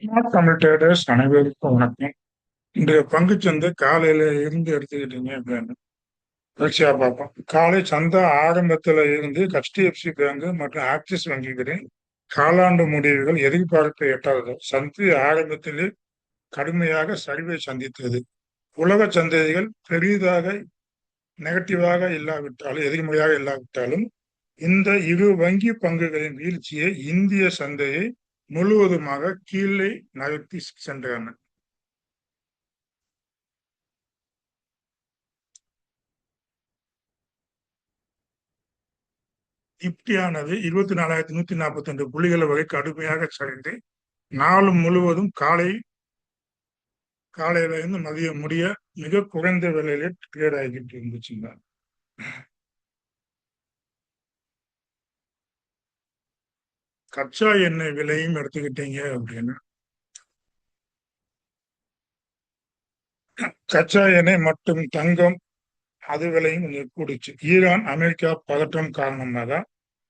Smart Tamil traders அனைவருக்கும் வணக்கம். இன்றைய பங்குச்சந்தை காலையில இருந்து எடுத்துக்கிட்டீங்க அப்படின்னு தொடர்ச்சியா பார்ப்போம். காலை சந்தை ஆரம்பத்துல இருந்து HDFC பேங்க் மற்றும் ஆக்சிஸ் வங்கிகளின் காலாண்டு முடிவுகள் எதிர்பார்ப்பை எட்டாதது. சந்தை ஆரம்பத்திலே கடுமையாக சரிவை சந்தித்தது. உலக சந்தைகள் பெரிதாக நெகட்டிவாக இல்லாவிட்டாலும் எதிர்மறையாக இல்லாவிட்டாலும் இந்த இரு வங்கி பங்குகளின் வீழ்ச்சியை இந்திய சந்தையை முழுவதுமாக கீழே நகர்த்தி சென்றன. நிப்டியானது 24,142 புள்ளிகள் வரை கடுமையாக சரிந்து நாள் முழுவதும் காலையில இருந்து மதியம் முடிய மிக குறைந்த விலையில ட்ரேட் ஆகிட்டு இருந்துச்சுங்க. கச்சா எண்ணெய் விலையும் எடுத்துக்கிட்டீங்க அப்படின்னா கச்சா எண்ணெய் மற்றும் தங்கம் அது விலையும் கொஞ்சம் கூடிச்சு. ஈரான் அமெரிக்கா பதற்றம் காரணமாக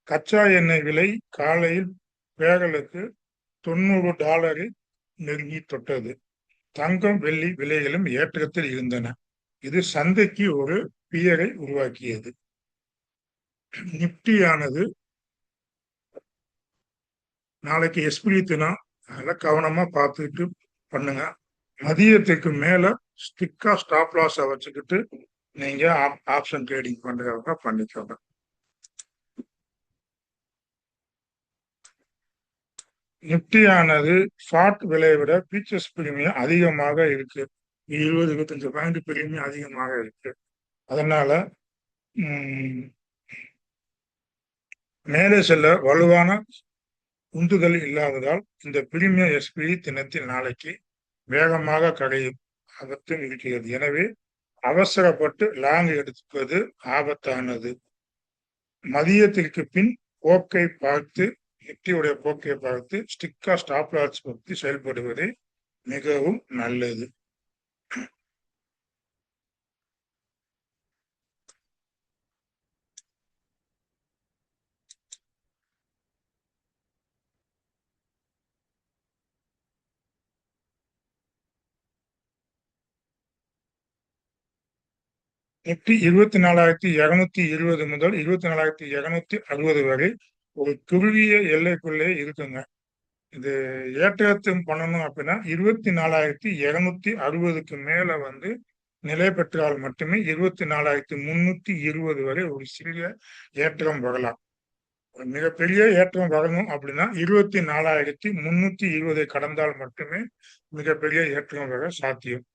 கச்சா எண்ணெய் விலை காலையில் பேரலுக்கு $90 நெருங்கி தொட்டது. தங்கம் வெள்ளி விலைகளும் ஏற்றத்தில் இருந்தன. இது சந்தைக்கு ஒரு பியரை உருவாக்கியது. நிப்டியானது நாளைக்கு எஸ்பிரி தினம், அதெல்லாம் கவனமா பார்த்துட்டு பண்ணுங்க. மதியத்துக்கு மேல ஸ்டிக்கா ஸ்டாப் லாஸை வச்சுக்கிட்டு நீங்க ஆப்ஷன் ட்ரேடிங் பண்றவங்க பண்ணிக்கோங்க. நிப்டியானது ஸ்பாட் விலையை விட பீச்சர்ஸ் பிரீமியம் அதிகமாக இருக்கு. 20-25 பாயிண்ட் பிரீமியம் அதிகமாக இருக்கு. அதனால மேலே செல்ல வலுவான உந்துதல் இல்லாததால் இந்த பிரீமியம் எஸ்பிரி தினத்தில் நாளைக்கு வேகமாக கரையும் ஆபத்தும் இருக்கிறது. எனவே அவசரப்பட்டு லாங் எடுப்பது ஆபத்தானது. மதியத்திற்கு பின் போக்கை பார்த்து நிப்டியுடைய போக்கை பார்த்து ஸ்டிக்கா ஸ்டாப் லாஸ் பற்றி செயல்படுவதே மிகவும் நல்லது. நிப்டி 24,220 முதல் 24,260 வரை ஒரு குறுகிய எல்லைக்குள்ளே இருக்குங்க. இது ஏற்றத்தையும் பண்ணணும் அப்படின்னா 24,260க்கு மேல நிலை பெற்றால் மட்டுமே 24,320 வரை ஒரு சிறிய ஏற்றம் வரலாம். மிகப்பெரிய ஏற்றம் வரணும் அப்படின்னா 24,320 கடந்தால் மட்டுமே மிகப்பெரிய ஏற்றம் வர சாத்தியம்.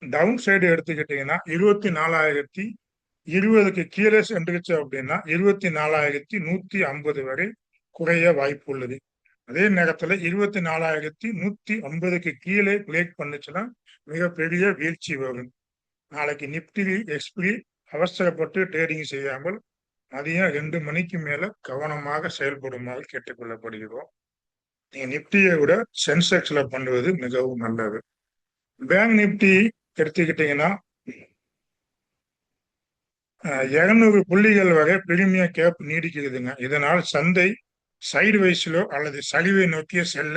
டவுன் சைடு எடுத்துக்கிட்டீங்கன்னா 24,020க்கு கீழே சென்றுச்சு அப்படின்னா 24,150 வரை குறைய வாய்ப்பு உள்ளது. அதே நேரத்துல 24,150க்கு கீழே பிரேக் பண்ணுச்சுன்னா மிகப்பெரிய வீழ்ச்சி வரும். நாளைக்கு நிப்டி எக்ஸ்பிரி அவசரப்பட்டு ட்ரேடிங் செய்யாமல் மதியம் 2 மணிக்கு மேல கவனமாக செயல்படுமாறு கேட்டுக்கொள்ளப்படுகிறோம். நீங்க நிப்டியை விட சென்செக்ஸ்ல பண்ணுவது மிகவும் நல்லது. பேங்க் நிப்டி எடுத்துக்கிட்டீங்கன்னா 200 புள்ளிகள் வரை பிரீமியம் கேப் நீடிக்கிறதுங்க. இதனால் சந்தை சைடு வைஸிலோ அல்லது சரிவை நோக்கிய செல்ல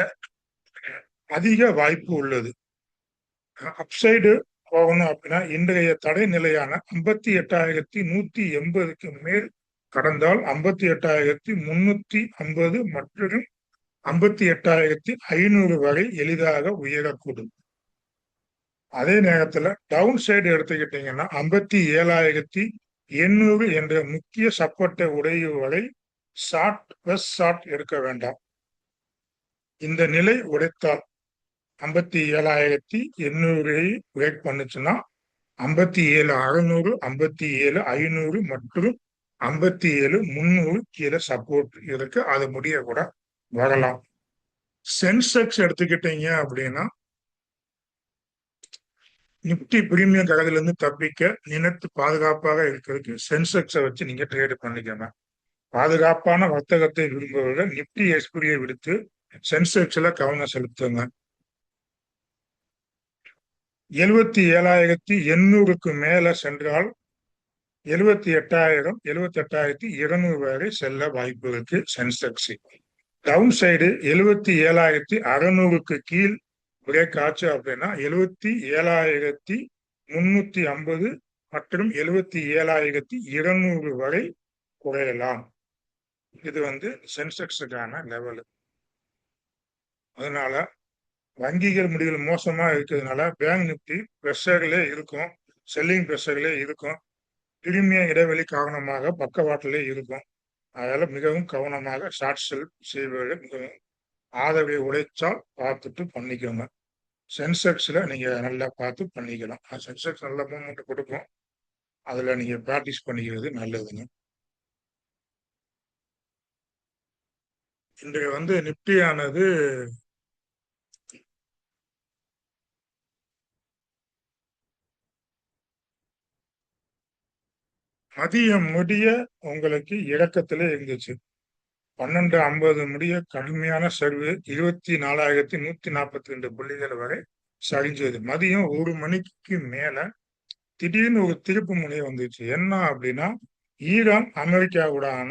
அதிக வாய்ப்பு உள்ளது. அப்சைடு போகணும் அப்படின்னா இன்றைய தடை நிலையான 58,180க்கு மேல் கடந்தால் 58,350 மற்றும் 58,500 வரை எளிதாக உயரக்கூடும். அதே நேரத்துல டவுன் சைடு எடுத்துக்கிட்டீங்கன்னா 57,800 என்ற முக்கிய சப்போர்ட்டை உடையும் வரை ஷார்ட் எடுக்க வேண்டாம். இந்த நிலை உடைத்தால் 57,800 பிரேக் பண்ணுச்சுன்னா 57,600, 57,500 மற்றும் 57,300 கீழே சப்போர்ட் இருக்கு. அது முடிய கூட வரலாம். சென்செக்ஸ் எடுத்துக்கிட்டீங்க அப்படின்னா நிப்டி பிரீமியம் கடவுல இருந்து தப்பிக்க நினைத்து பாதுகாப்பாக இருக்கிறதுக்கு சென்செக்ஸை வச்சு நீங்க ட்ரேடு பண்ணிக்கணும். பாதுகாப்பான வர்த்தகத்தை விரும்புவர்கள் நிப்டி எக்ஸ்பிரியை விடுத்து சென்செக்ஸ்ல கவனம் செலுத்துங்க. 77,800க்கு மேல சென்றால் 78,000, 78,200 வரை செல்ல வாய்ப்பு இருக்கு சென்செக்ஸ். டவுன் சைடு 77,600க்கு கீழ் பிரேக் ஆச்சு அப்படின்னா 77,350 மற்றும் 77,200 வரை குறையலாம். இது சென்செக்ஸுக்கான லெவல். அதனால வங்கிகள் முடிவுகள் மோசமா இருக்கிறதுனால பேங்க் நிப்டி பிரஷர்களே இருக்கும், செல்லிங் பிரஷர்களே இருக்கும், திரும்பிய இடைவெளி காரணமாக பக்கவாட்டிலே இருக்கும். அதனால மிகவும் கவனமாக ஷார்ட் செல் செய்வது மிகவும் ஆதரவை உழைச்சால் பார்த்துட்டு பண்ணிக்கோங்க. சென்செக்ஸ்ல நீங்க நல்லா பார்த்து பண்ணிக்கலாம். சென்செக்ஸ் நல்ல மூவ்மெண்ட் கொடுக்கும், அதுல நீங்க பிராக்டிஸ் பண்ணிக்கிறது நல்லதுங்க. இன்றைய நிப்டியானது மதியம் முடிய உங்களுக்கு இறக்கத்திலே இருந்துச்சு. 12:50 முடிய கடுமையான சரிவு 24,142 புள்ளிகள் வரை சரிஞ்சது. மதியம் 1 மணிக்கு மேல திடீர்னு ஒரு திருப்பு முனை வந்துச்சு. என்ன அப்படின்னா, ஈரான் அமெரிக்காவுடான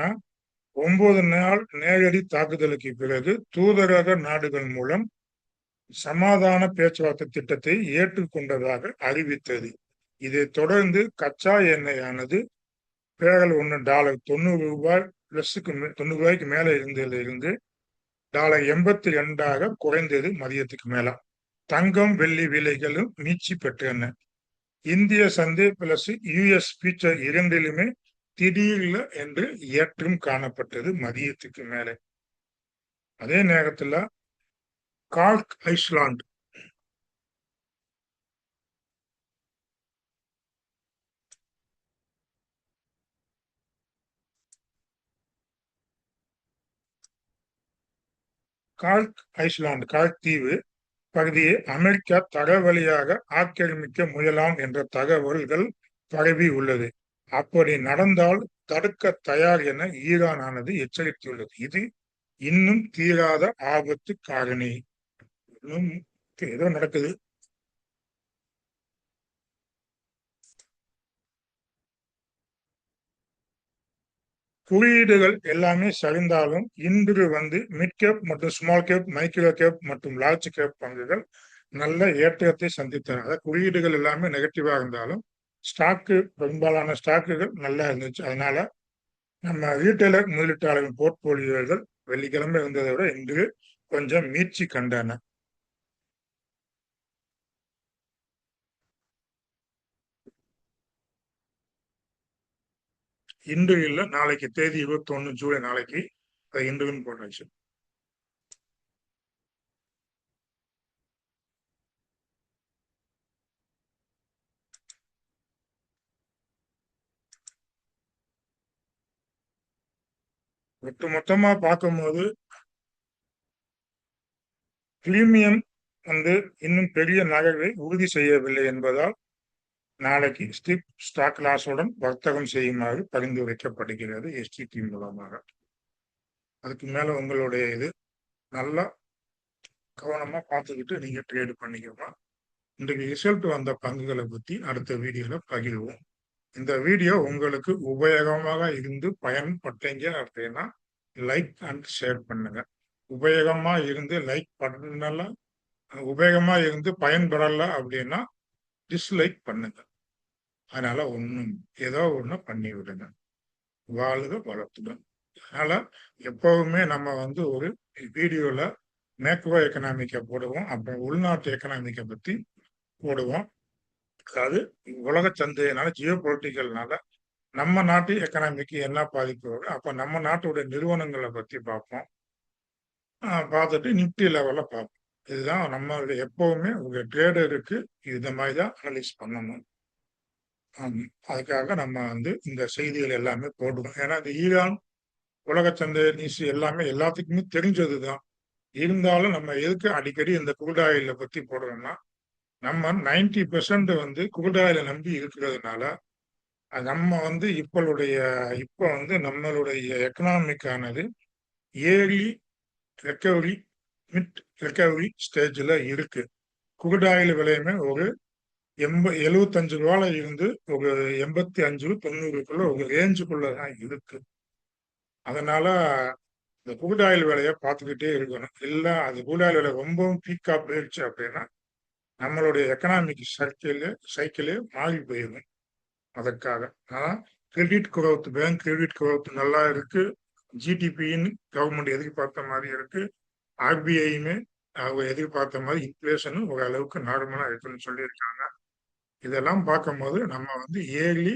9 நாள் நேரடி தாக்குதலுக்கு பிறகு தூதரக நாடுகள் மூலம் சமாதான பேச்சுவார்த்தை திட்டத்தை ஏற்றுக்கொண்டதாக அறிவித்தது. இதை தொடர்ந்து கச்சா எண்ணெயானது பேரல் $90 பிளஸுக்கு $90 மேல இருந்ததுல இருந்து $82 குறைந்தது மதியத்துக்கு மேல. தங்கம் வெள்ளி விலைகளும் மீட்சி பெற்றன. இந்திய சந்தை பிளஸ் யுஎஸ் ஃபியூச்சர் இரண்டிலுமே திடீர்ல என்று ஏற்றம் காணப்பட்டது மதியத்துக்கு மேல. அதே நேரத்துல கார்க் ஐஸ்லாண்ட் கார்க் தீவு பகுதியை அமெரிக்கா தரவழியாக ஆக்கிரமிக்க முயலாம் என்ற தகவல்கள் பரவி உள்ளது. அப்படி நடந்தால் தடுக்க தயார் என ஈரானானது எச்சரித்துள்ளது. இது இன்னும் தீராத ஆபத்து காரணி. ஏதோ நடக்குது. குறியீடுகள் எல்லாமே சரிந்தாலும் இன்று மிட் கேப் மற்றும் ஸ்மால் கேப், மைக்ரோ கேப் மற்றும் லார்ஜ் கேப் பங்குகள் நல்ல ஏற்றத்தை சந்தித்தன. அதாவது குறியீடுகள் எல்லாமே நெகட்டிவா இருந்தாலும் ஸ்டாக்கு பெரும்பாலான ஸ்டாக்குகள் நல்லா இருந்துச்சு. அதனால நம்ம ரீட்டைலர் முதலீட்டாளர்கள் போர்ட்போலியோகள் வெள்ளிக்கிழமை இருந்ததை விட இன்று கொஞ்சம் மீட்சி கண்டன. இன்று இல்லை, நாளைக்கு தேதி 21 ஜூலை நாளைக்கு அதை இன்றுன்னு போட்டாச்சு. மொத்தமா பார்க்கும்போது பிரீமியம் இன்னும் பெரிய நகர்வை உறுதி செய்யவில்லை என்பதால் நாளைக்கு ஸ்டாக் லாஸுடன் வர்த்தகம் செய்யுமாறு பரிந்துரைக்கப்படுகிறது எஸ்டிடி மூலமாக. அதுக்கு மேல உங்களுடைய இது நல்லா கவனமா பார்த்துக்கிட்டு நீங்க ட்ரேடு பண்ணிக்கலாம். இன்றைக்கு ரிசல்ட் வந்த பங்குகளை பத்தி அடுத்த வீடியோல பகிர்வோம். இந்த வீடியோ உங்களுக்கு உபயோகமாக இருந்து பயன்பட்டீங்க அப்படின்னா லைக் அண்ட் ஷேர் பண்ணுங்க. உபயோகமா இருந்து லைக் பண்ணல, உபயோகமா இருந்து பயன்படல அப்படின்னா டிஸ்லைக் பண்ணுங்க. அதனால ஏதோ ஒண்ணு பண்ணி விடுங்க. வாழ்க வளத்துடன். அதனால எப்பவுமே நம்ம ஒரு வீடியோல மேக்ரோ எக்கனாமிக்கை போடுவோம், அப்புறம் உள்நாட்டு எக்கனாமிக்கை பத்தி போடுவோம். அதாவது உலக சந்தையினால ஜியோ பொலிட்டிக்கல்னால நம்ம நாட்டு எக்கனாமிக்கு என்ன பாதிப்பு வரும், அப்ப நம்ம நாட்டுடைய நிறுவனங்களை பத்தி பார்ப்போம். பார்த்துட்டு நிப்டி லெவலில் பார்ப்போம். இதுதான் நம்மளுடைய எப்பவுமே ஒரு ட்ரேடருக்கு இந்த மாதிரி தான் அனலைஸ் பண்ணணும். அதுக்காக நம்ம இந்த செய்திகள் எல்லாமே போடுவோம். ஏன்னா இந்த ஈரான் உலக சந்தை நியூஸ் எல்லாமே எல்லாத்துக்குமே தெரிஞ்சது தான். இருந்தாலும் நம்ம எதுக்கு அடிக்கடி இந்த குருடாயில பத்தி போடுறோம்னா, நம்ம 90% குருடாயில நம்பி இருக்கிறதுனால நம்ம இப்போ நம்மளுடைய எக்கனாமிக் ஆனது ஏர்லி ரெக்கவரி, மிட் ரெக்கவரி ஸ்டேஜ்ல இருக்கு. குருடாயில் விலையுமே ஒரு $75 இருந்து ஒரு 85-90 ஒரு ரேஞ்சுக்குள்ளதான் இருக்கு. அதனால இந்த crude oil விலையை பார்த்துக்கிட்டே இருக்கணும். இல்ல அது crude oil விலை ரொம்பவும் பீக்கா போயிடுச்சு அப்படின்னா நம்மளுடைய எக்கனாமிக் சைக்கிளே மாறி போயிடும். அதற்காக credit growth, bank credit growth நல்லா இருக்கு. ஜிடிபின்னு கவர்மெண்ட் எதிர்பார்த்த மாதிரி இருக்கு. ஆர்பிஐயுமே அவங்க எதிர்பார்த்த மாதிரி இன்ஃபிளேஷனும் ஓரளவுக்கு நார்மலா இருக்குன்னு சொல்லியிருக்காங்க. இதெல்லாம் பார்க்கும்போது நம்ம ஏர்லி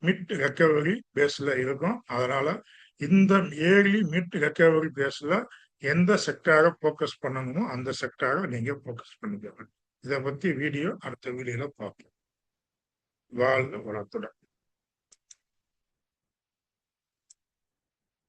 மிட் ரெக்கவரி பேஸ்ல இருக்கும். அதனால இந்த ஏர்லி மிட் ரெக்கவரி பேஸ்ல எந்த செக்டாரை போக்கஸ் பண்ணணுமோ அந்த செக்டாரை நீங்க போக்கஸ் பண்ணிக்கணும். இதை பத்தி வீடியோ அடுத்த வீடியோல பார்ப்போம். வாழ்க வளத்துடன்.